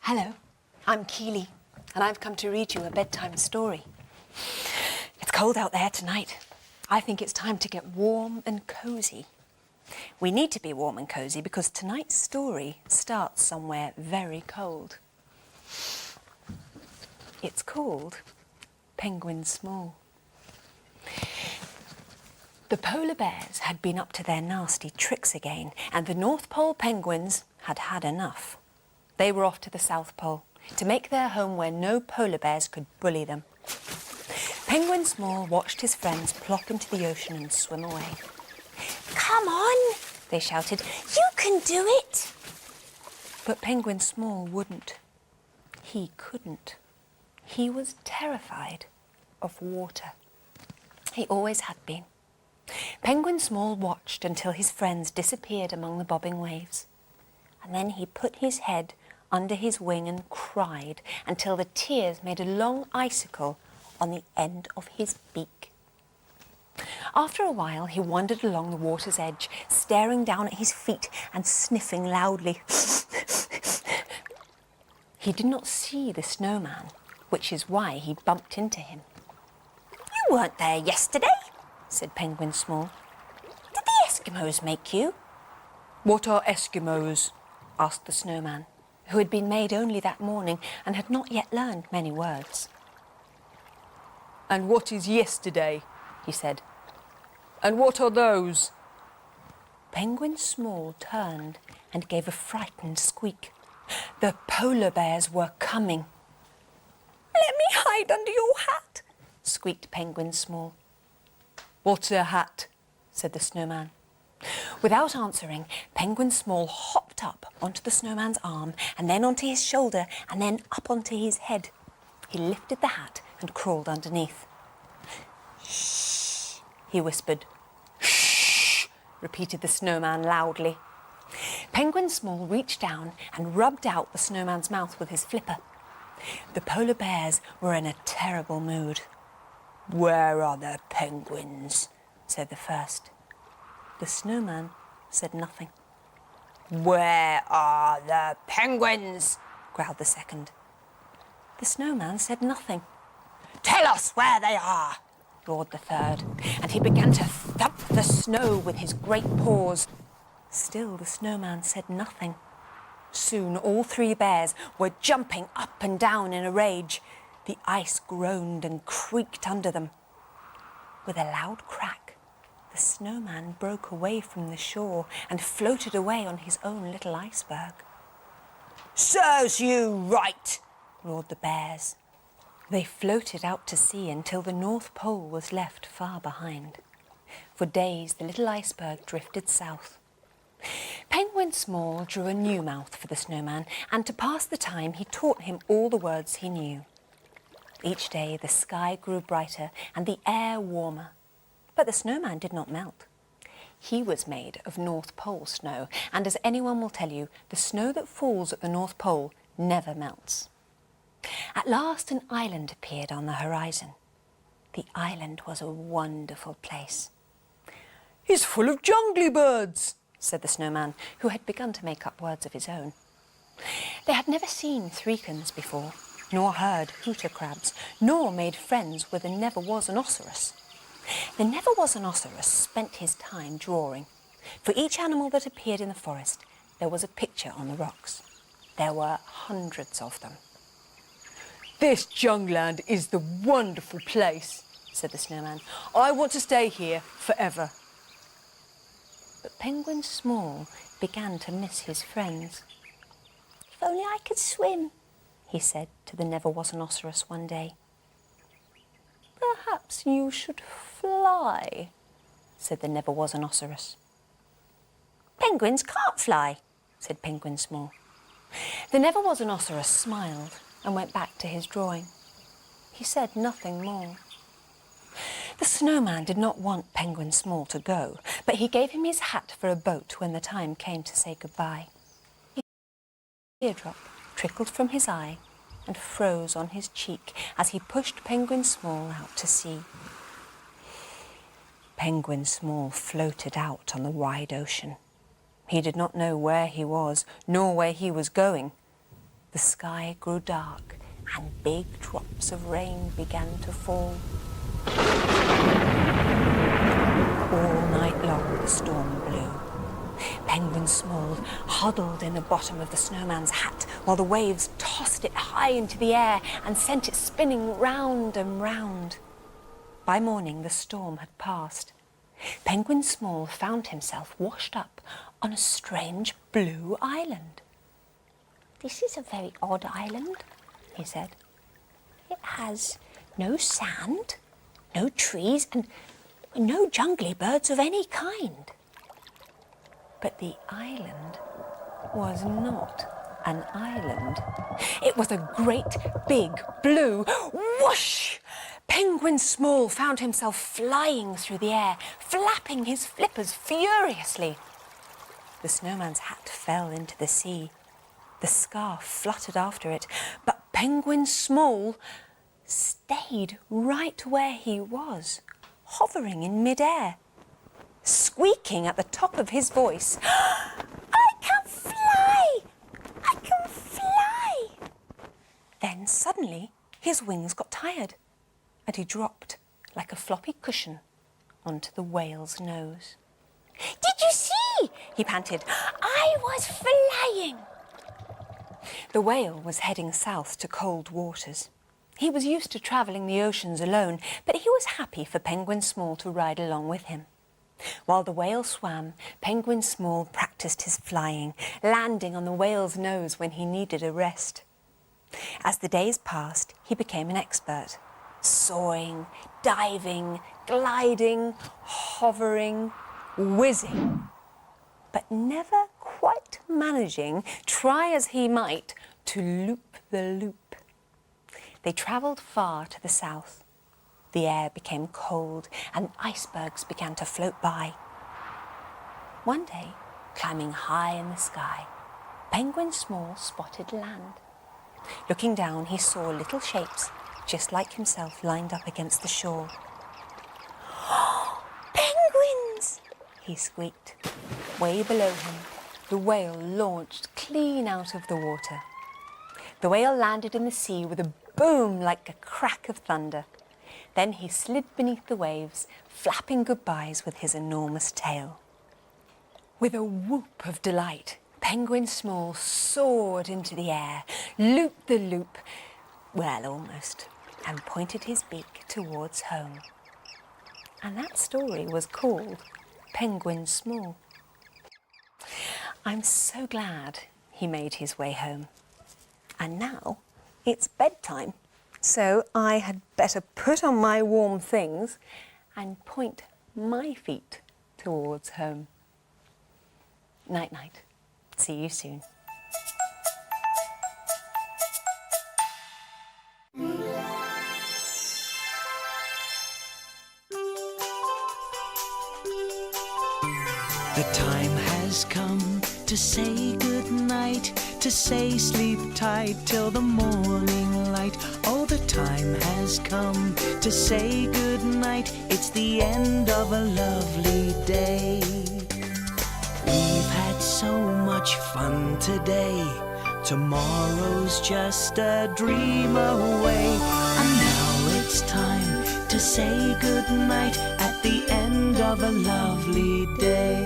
Hello, I'm Keely, and I've come to read you a bedtime story. It's cold out there tonight. I think it's time to get warm and cosy. We need to be warm and cosy because tonight's story starts somewhere very cold. It's called Penguin Small. The polar bears had been up to their nasty tricks again, and the North Pole penguins had had enough. They were off to the South Pole to make their home where no polar bears could bully them. Penguin Small watched his friends plop into the ocean and swim away. "Come on," they shouted, "you can do it!" But Penguin Small wouldn't. He couldn't. He was terrified of water. He always had been. Penguin Small watched until his friends disappeared among the bobbing waves. And then he put his head under his wing and cried until the tears made a long icicle on the end of his beak. After a while, he wandered along the water's edge, staring down at his feet and sniffing loudly. He did not see the snowman, which is why he bumped into him. "You weren't there yesterday," said Penguin Small. "Did the Eskimos make you?" "What are Eskimos?" asked the snowman, who had been made only that morning and had not yet learned many words. "And what is yesterday?" he said. "And what are those?" Penguin Small turned and gave a frightened squeak. The polar bears were coming. "Let me hide under your hat," squeaked Penguin Small. "What's a hat?" said the snowman. Without answering, Penguin Small hopped up onto the snowman's arm and then onto his shoulder and then up onto his head. He lifted the hat and crawled underneath. "Shh," he whispered. "Shh," repeated the snowman loudly. Penguin Small reached down and rubbed out the snowman's mouth with his flipper. The polar bears were in a terrible mood. "Where are the penguins?" said the first. The snowman said nothing. "Where are the penguins?" growled the second. The snowman said nothing. "Tell us where they are!" roared the third, and he began to thump the snow with his great paws. Still the snowman said nothing. Soon all three bears were jumping up and down in a rage. The ice groaned and creaked under them. With a loud crack, the snowman broke away from the shore and floated away on his own little iceberg. "Serves you right!" roared the bears. They floated out to sea until the North Pole was left far behind. For days, the little iceberg drifted south. Penguin Small drew a new mouth for the snowman, and to pass the time, he taught him all the words he knew. Each day, the sky grew brighter and the air warmer. But the snowman did not melt. He was made of North Pole snow, and as anyone will tell you, the snow that falls at the North Pole never melts. At last an island appeared on the horizon. The island was a wonderful place. "It's full of jungly birds," said the snowman, who had begun to make up words of his own. They had never seen threekins before, nor heard hooter crabs, nor made friends with a never-was-an-ocerus. The never-was-an-ocerus spent his time drawing. For each animal that appeared in the forest, there was a picture on the rocks. There were hundreds of them. "This jungland is the wonderful place," said the snowman. "I want to stay here forever." But Penguin Small began to miss his friends. "If only I could swim," he said to the never-was-an-ocerus one day. "Perhaps you should fly," said the never-was-an-ocerus. "Penguins can't fly," said Penguin Small. The never-was-an-ocerus smiled and went back to his drawing. He said nothing more. The snowman did not want Penguin Small to go, but he gave him his hat for a boat when the time came to say goodbye. A teardrop trickled from his eye and froze on his cheek as he pushed Penguin Small out to sea. Penguin Small floated out on the wide ocean. He did not know where he was, nor where he was going. The The sky grew dark and big drops of rain began to fall. All night long the storm blew. Penguin Small huddled in the bottom of the snowman's hat while the waves tossed it high into the air and sent it spinning round and round. By morning the storm had passed. Penguin Small found himself washed up on a strange blue island. "This is a very odd island," he said. "It has no sand, no trees, and no jungly birds of any kind." But the island was not an island. It was a great big blue whoosh! Penguin Small found himself flying through the air, flapping his flippers furiously. The snowman's hat fell into the sea. The scarf fluttered after it, but Penguin Small stayed right where he was, hovering in mid-air, squeaking at the top of his voice, "I can fly! I can fly!" Then suddenly his wings got tired and he dropped like a floppy cushion onto the whale's nose. "Did you see?" he panted. "I was flying!" The whale was heading south to cold waters. He was used to travelling the oceans alone, but he was happy for Penguin Small to ride along with him. While the whale swam, Penguin Small practiced his flying, landing on the whale's nose when he needed a rest. As the days passed, he became an expert, soaring, diving, gliding, hovering, whizzing, but never quite managing, try as he might, to loop the loop. They travelled far to the south. The air became cold and icebergs began to float by. One day, climbing high in the sky, Penguin Small spotted land. Looking down, he saw little shapes, just like himself, lined up against the shore. "Oh, penguins!" he squeaked. Way below him, the whale launched clean out of the water. The whale landed in the sea with a boom like a crack of thunder. Then he slid beneath the waves, flapping goodbyes with his enormous tail. With a whoop of delight, Penguin Small soared into the air, looped the loop, well, almost, and pointed his beak towards home. And that story was called Penguin Small. I'm so glad he made his way home. And now it's bedtime. So I had better put on my warm things and point my feet towards home. Night-night. See you soon. The time has come to say good night, to say sleep tight till the morning light. Oh, the time has come to say good night. It's the end of a lovely day. We've had so much fun today. Tomorrow's just a dream away. And now it's time to say good night at the end of a lovely day.